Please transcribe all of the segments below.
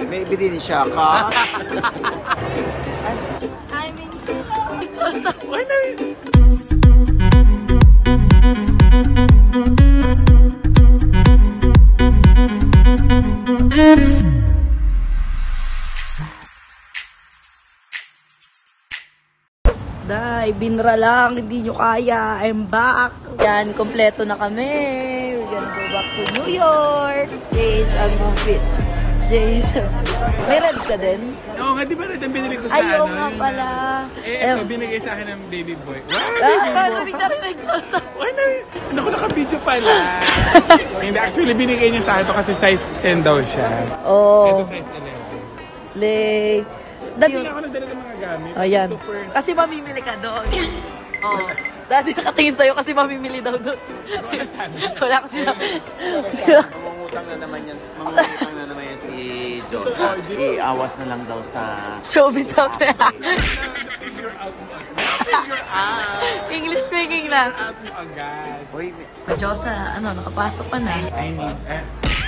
Maybe din siya ka. I'm in Josa. Why not? Day, binra lang, hindi nyo kaya. I'm back. Yan, kompleto na kami. We're gonna go back to New York. Jace, ang gupit. Jace. May red ka din? Oo nga, di ba red ang binili ko sa Ayaw nga pala. Ito, binigay sa akin ng baby boy. Wow, Baby boy. Narinig Josa. Why na? Naku, naka-video pala. Hindi, actually, binigay niya sa akin to kasi size 10 daw siya. Oh. Ito size 11. Slay. Hindi na ako nagdala ng mga gamit. Ayan. Super. Kasi mamimili ka doon. Oh. Daddy nakatingin sa'yo kasi mamimili daw doon. Wala ko sila. Mangungutang na naman yan. Mangungutang na naman yan si Josa. Iawas na lang daw sa... Showbiz out na. Figure out mo agad. English speaking na. Out mo agad. Uy, Josa, ano, nakapasok ka na. I need...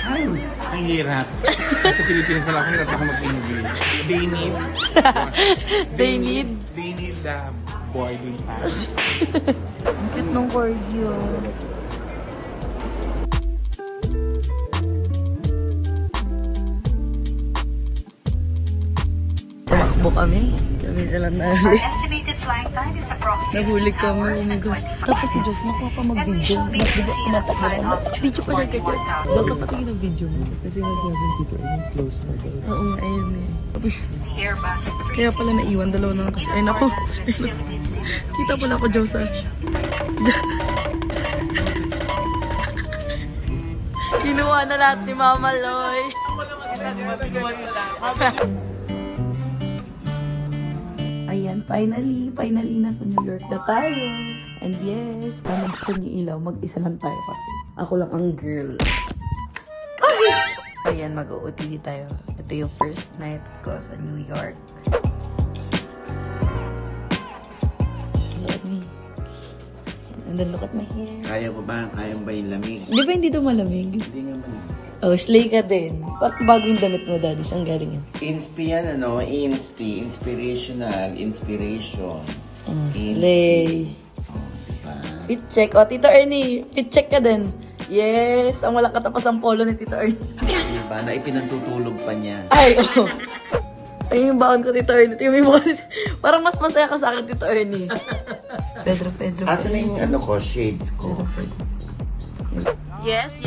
ang hirap. Sa Pilipinas wala akong hirap ako mag-English. They need the boarding pass. Ang cute nung corgi, oh. Tumakbo kami. Kami na lang nahuli. Nahuli kami. Oh my gosh. Tapos si Diyos, nakuha pa mag-video. Kumatak na lang. Video pa siya kaya. Diyos, patingin ang video mo. Kasi mag-gawin dito, yung close mo daw. Oo nga, ayun eh. Kaya pala naiwan, dalawa na lang kasi. Ay, naku. Kita pala ako, Josa. Kinuha na lahat ni Mama Loy. Ayan, finally nasa New York na tayo. And yes, paano gusto niyo ilaw? Mag-isa lang tayo kasi. Ako lang ang girl. Ayan, mag-OOTD tayo. Ito yung first night ko sa New York. Look at me. And then look at my hair. kaya mo ba? Kaya mo ba yung lamig? Di ba hindi ito malamig? Hindi nga malamig. Oh, slay ka din. Ba't bago yung damit mo, Daddy? Saan galing yan? Inspi yan, ano? Inspi. Inspirational. Inspiration. Slay. Oh, diba? Fit check. O, Tito Ernie, fit check ka din. Yes, ang walang katapos ang polo ni Tito Ernie. Diba? Na ipinagtutulog pa niya. Ay, oh. Ay, yung baon ko, Tito Ernie. Ito yung may mukha ni... Parang mas masaya ka sa akin, Tito Ernie. Pedro. Asa na yung ano ko? Shades ko. Yes.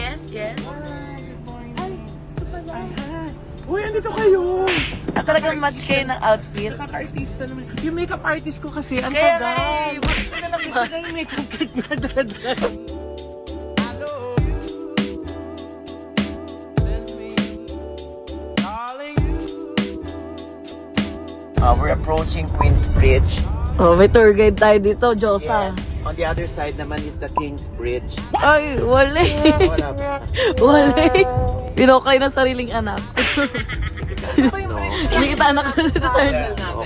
Uy, andito kayo! Talagang match kayo ng outfit. Nakaka-artista naman. Yung makeup artist ko kasi, ang Kaya tagal. nga eh, bakit na lang ba? Kasi yung makeup kit niya, dada. We're approaching Queensbridge. Oh, may tour guide tayo dito, Josa. Yes. On the other side naman is the Kingsbridge. Ay, wala. Wala pa. Wala. Pinokay na sariling anak. No. Hindi kita anak ko sa turn. Okay mo.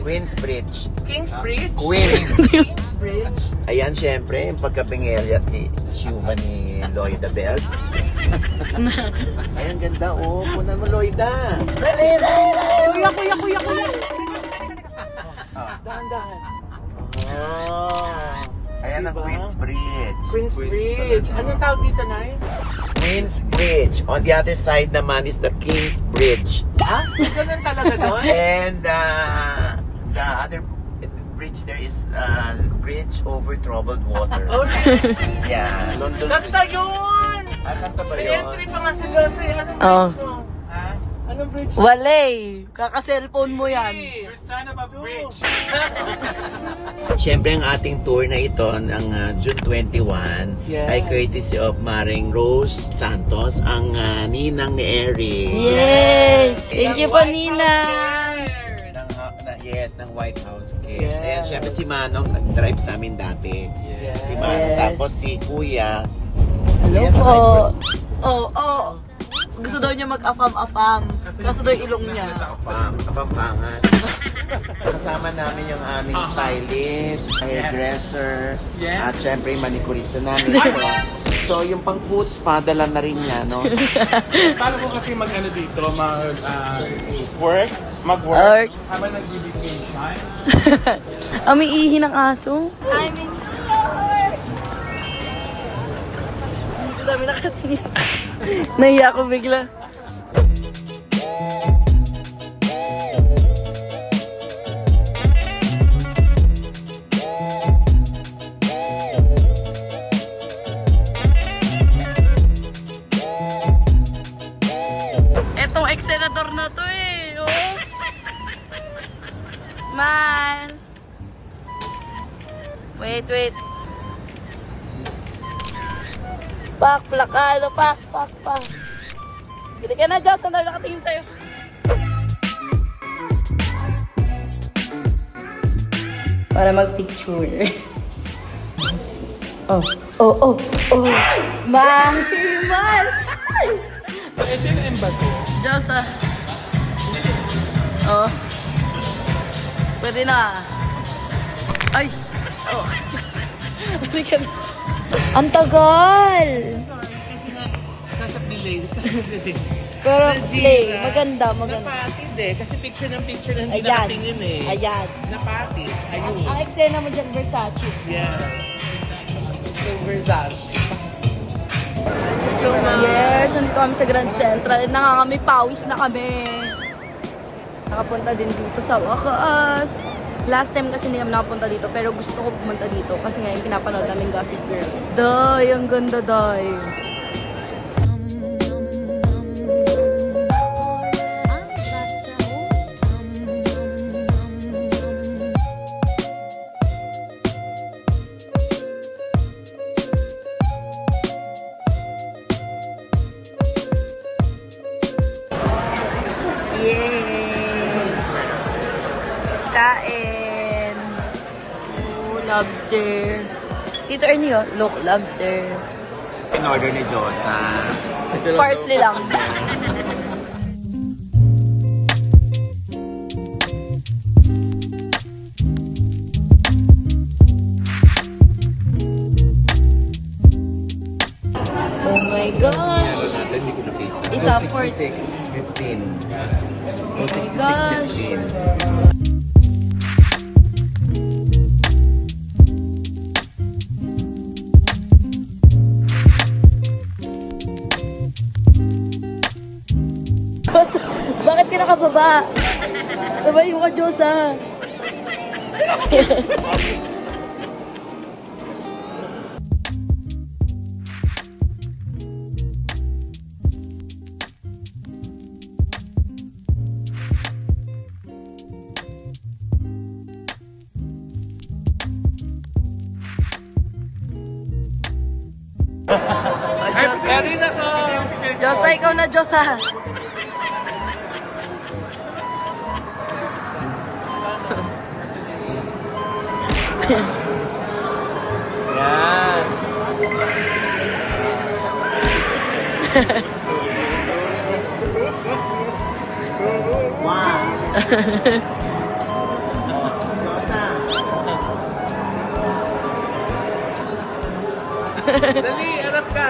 Queensbridge. Kingsbridge? Queensbridge. Ayan, syempre, yung pagkapingelyat ni Shuva ni Lloyda Bells. Ayan, ganda, oh. Punan mo, Lloyda. Dali. Kuya. Dahan-dahan. Ayan ang Queensbridge. Queensbridge. Anong tawag dito, Nay? Queensbridge. On the other side naman is the Kingsbridge. Ha? Ganun talaga doon? And the other bridge there is bridge over troubled water. Okay. Yeah, London. Kanta yun! Kanta ba May yun? entry pa nga si Jose. Anong Oh. bridge mo? Ha? Anong bridge? Wala. Kaka-cellphone mo yan. You're son of a bridge. Siyempre ang ating tour na ito ng June 21 Yes. ay courtesy of Maring Rose Santos, ang ninang ni Eric. Yay! Thank you po, Nina. Yes, ng White House Kids. Yes. Ayan, syempre si Manong nag-drive sa amin dati. Yes. Si Manong, Yes. tapos si Kuya. Hello Ayan, po. Oh. Gusto daw niya mag-afam-afam. Kaso daw yung ilong niya. Kapampangan. Kasama namin yung aming stylist, hairdresser, Yes. at syempre yung manicurista namin. So, si So, yung pang foods pa, dala na rin niya, no? Paano ko kasi mag-ano dito, mag-work? Work. Habang nag-vacation. Amiihi ng aso. I'm in New York! Ang dami nakatingin. Nahiya ako bigla. Etong ex-senador na to eh. Oh. Smile. Wait. Pak, plakado, pak. Gili ka na, Diyos. Ang dami nakatingin sa'yo. Para mag-picture. Oh. Mahimal! SNM ba to? Diyos ah. Oh. Pwede na. Ay! Oh. Hindi ka na. Ang tagal! Sasap delay. Pero play. Maganda. Napatid eh. Kasi picture ng hindi Ayan. nakatingin eh. Ayan. Napatid. Ayun. Ang eksena mo dyan, Versace. Yes. So, Versace. Yes, nandito kami sa Grand Central. Nakakami, pawis na kami. Nakapunta din dito sa wakas. Last time kasi hindi kami nakapunta dito, pero gusto ko pumunta dito kasi ngayon pinapanood namin Gossip Girl. Day, ang ganda, day. Yay! Kain! Oh, lobster. Tito Ernie, oh. Look, lobster. In order ni Josa. Parsley lang. Oh my gosh! Isa for... 266.15. Oh my gosh! 266.15. Bakit ka nakababa? Tumayo ka, Diyosa. Meron ako! Diyosa, ikaw na, Diyosa. Yan! Wow! Josa! Dali, harap ka!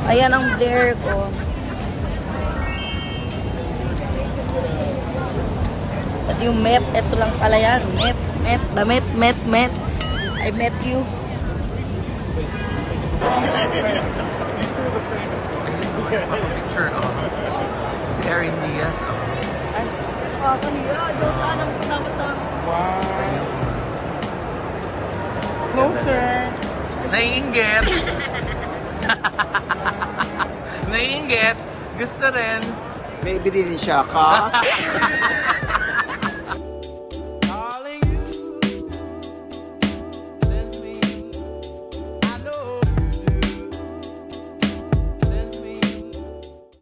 Ayan ang Blair ko. At yung met, ito lang pala yan. Met. I met you. Picture of si Erin Diaz. Ay, kakaniya. Diyos, anong punta-punta. Closer! Naiinggit. Naiinggit. Gusto rin. May binili siya ka.